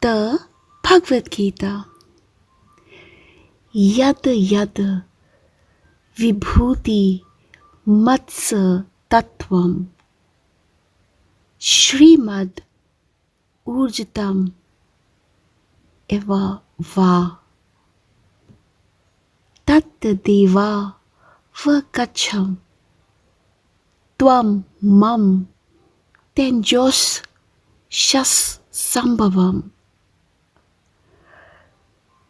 The Bhagavad Gita. Yad yad vibhuti matsa tattvam Shrimad urjitam eva va tat deva vakacham tvam mam tenjos shas sambhavam.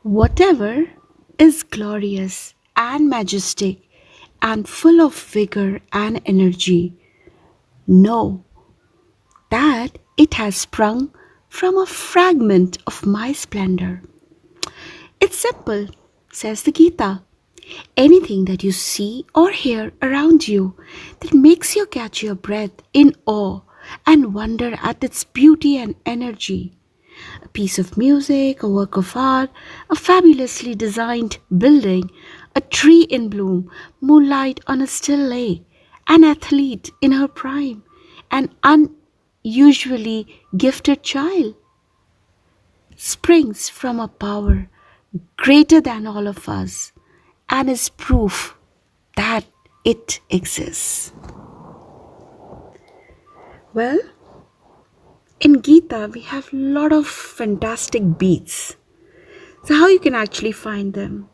Whatever is glorious and majestic and full of vigor and energy, know that it has sprung from a fragment of my splendor. It's simple, says the Gita. Anything that you see or hear around you that makes you catch your breath in awe and wonder at its beauty and energy. A piece of music, a work of art, a fabulously designed building, a tree in bloom, moonlight on a still lake, an athlete in her prime, an unusually gifted child, springs from a power greater than all of us and is proof that it exists. Well, in Gita, we have a lot of fantastic beats. So, how you can actually find them?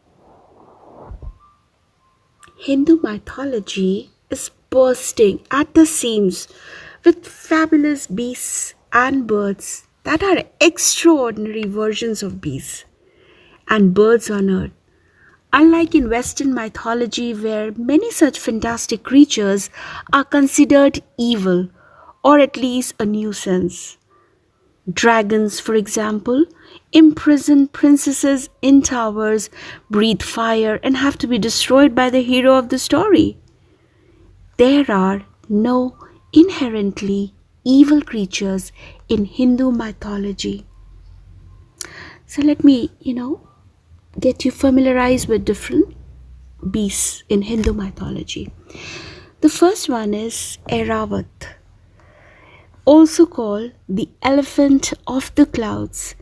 Hindu mythology is bursting at the seams with fabulous beasts and birds that are extraordinary versions of beasts and birds on earth. Unlike in Western mythology, where many such fantastic creatures are considered evil or at least a nuisance. Dragons, for example, imprison princesses in towers, breathe fire, and have to be destroyed by the hero of the story. There are no inherently evil creatures in Hindu mythology. So let me, get you familiarized with different beasts in Hindu mythology. The first one is Airavat, also called the elephant of the clouds.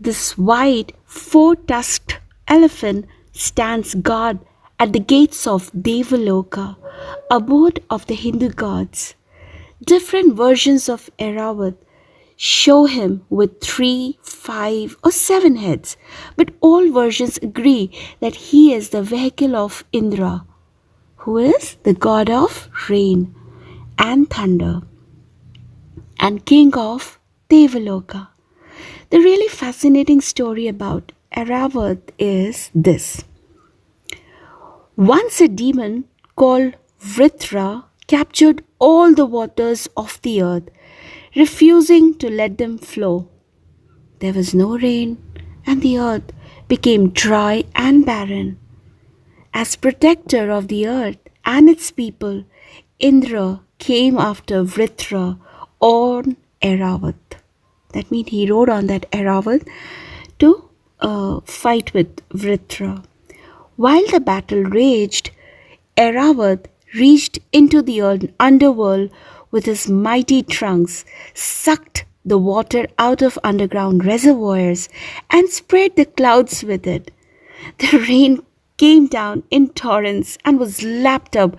This white, four-tusked elephant stands guard at the gates of Devaloka, abode of the Hindu gods. Different versions of Airavat show him with 3, 5, or 7 heads, but all versions agree that he is the vehicle of Indra, who is the god of rain and thunder and king of Devaloka. The really fascinating story about Airavat is this. Once a demon called Vritra captured all the waters of the earth, refusing to let them flow. There was no rain, and the earth became dry and barren. As protector of the earth and its people, Indra came after Vritra on Airavat. That means he rode on that Airavat to fight with Vritra. While the battle raged, Airavat reached into the underworld with his mighty trunks, sucked the water out of underground reservoirs, and spread the clouds with it. The rain came down in torrents and was lapped up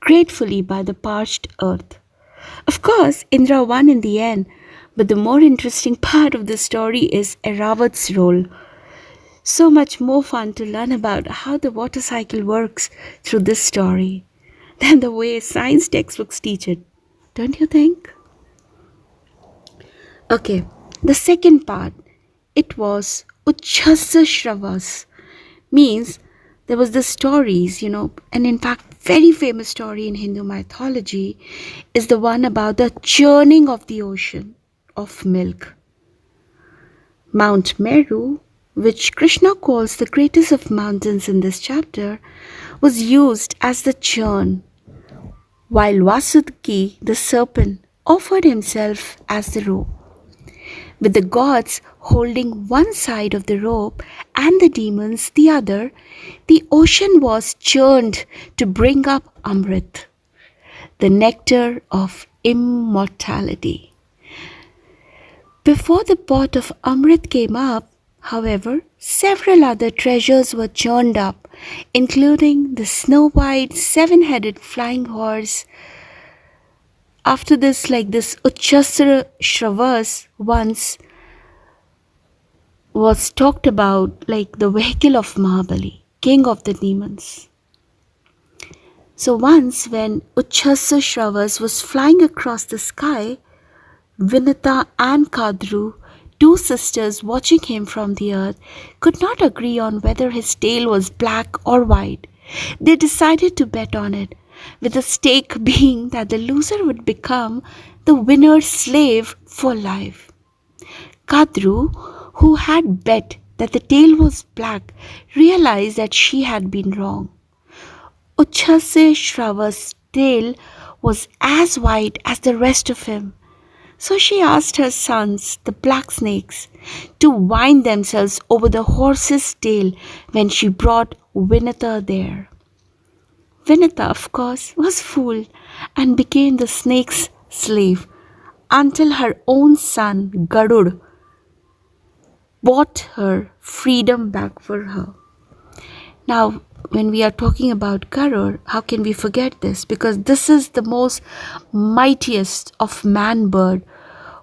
gratefully by the parched earth. Of course, Indra won in the end, but the more interesting part of the story is Airavat's role. So much more fun to learn about how the water cycle works through this story than the way science textbooks teach it. Don't you think? Okay, the second part, it was Uchhasa Shravas, means there was the stories, and in fact, very famous story in Hindu mythology is the one about the churning of the ocean of milk. Mount Meru, which Krishna calls the greatest of mountains in this chapter, was used as the churn, while Vasudki, the serpent, offered himself as the rope. With the gods holding one side of the rope and the demons the other, the ocean was churned to bring up Amrit, the nectar of immortality. Before the pot of Amrit came up, however, several other treasures were churned up, including the snow-white seven-headed flying horse. After this, like this Uchasra Shravas once was talked about like the vehicle of Mahabali, king of the demons. So once when Uchasra Shravas was flying across the sky, Vinita and Kadru, two sisters watching him from the earth, could not agree on whether his tail was black or white. They decided to bet on it, with the stake being that the loser would become the winner's slave for life. Kadru, who had bet that the tail was black, realized that she had been wrong. Uchase Shrava's tail was as white as the rest of him. So she asked her sons, the black snakes, to wind themselves over the horse's tail when she brought Vinita there. Vinita, of course, was fooled and became the snake's slave until her own son, Garud, bought her freedom back for her. Now, when we are talking about Garud, how can we forget this? Because this is the most mightiest of man bird,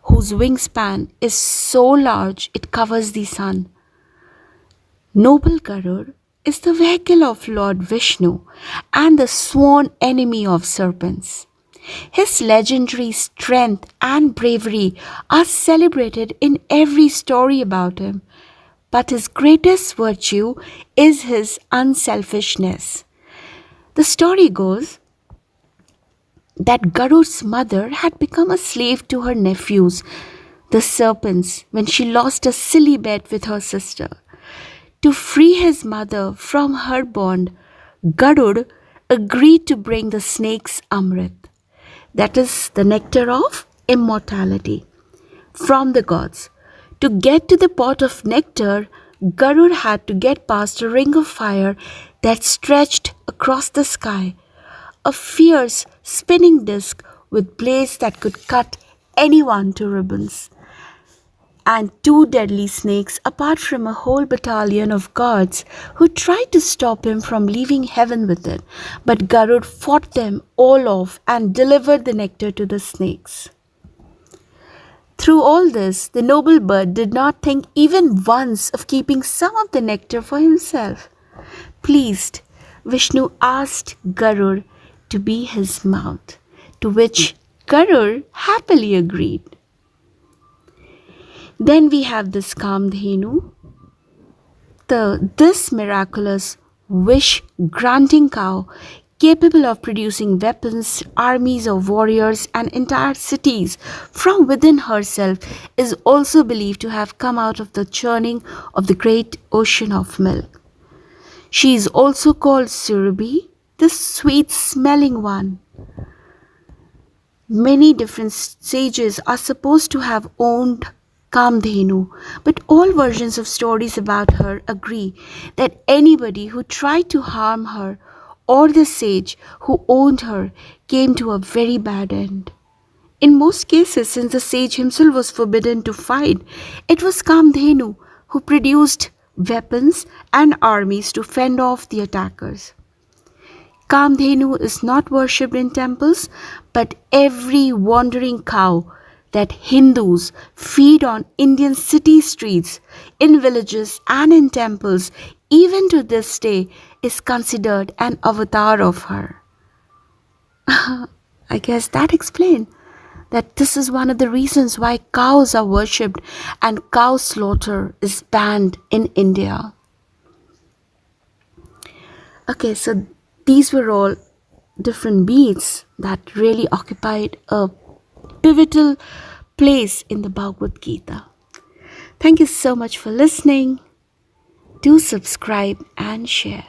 whose wingspan is so large it covers the sun. Noble Garud is the vehicle of Lord Vishnu and the sworn enemy of serpents. His legendary strength and bravery are celebrated in every story about him, but his greatest virtue is his unselfishness. The story goes that Garud's mother had become a slave to her nephews, the serpents, when she lost a silly bet with her sister. To free his mother from her bond, Garud agreed to bring the snakes Amrit, that is the nectar of immortality, from the gods. To get to the pot of nectar, Garud had to get past a ring of fire that stretched across the sky, a fierce spinning disc with blades that could cut anyone to ribbons, and two deadly snakes apart from a whole battalion of guards who tried to stop him from leaving heaven with it. But Garud fought them all off and delivered the nectar to the snakes. Through all this, the noble bird did not think even once of keeping some of the nectar for himself. Pleased, Vishnu asked Garud to be his mount, to which Garud happily agreed. Then we have this Kamdhenu, this miraculous wish-granting cow capable of producing weapons, armies of warriors, and entire cities from within herself, is also believed to have come out of the churning of the great ocean of milk. She is also called Surabhi, the sweet-smelling one. Many different sages are supposed to have owned Kamdhenu, but all versions of stories about her agree that anybody who tried to harm her or the sage who owned her came to a very bad end. In most cases, since the sage himself was forbidden to fight, it was Kamdhenu who produced weapons and armies to fend off the attackers. Kamdhenu is not worshipped in temples, but every wandering cow that Hindus feed on Indian city streets, in villages and in temples, even to this day, is considered an avatar of her. I guess that explains that this is one of the reasons why cows are worshipped and cow slaughter is banned in India. Okay, so these were all different beats that really occupied a pivotal place in the Bhagavad Gita. Thank you so much for listening. Do subscribe and share.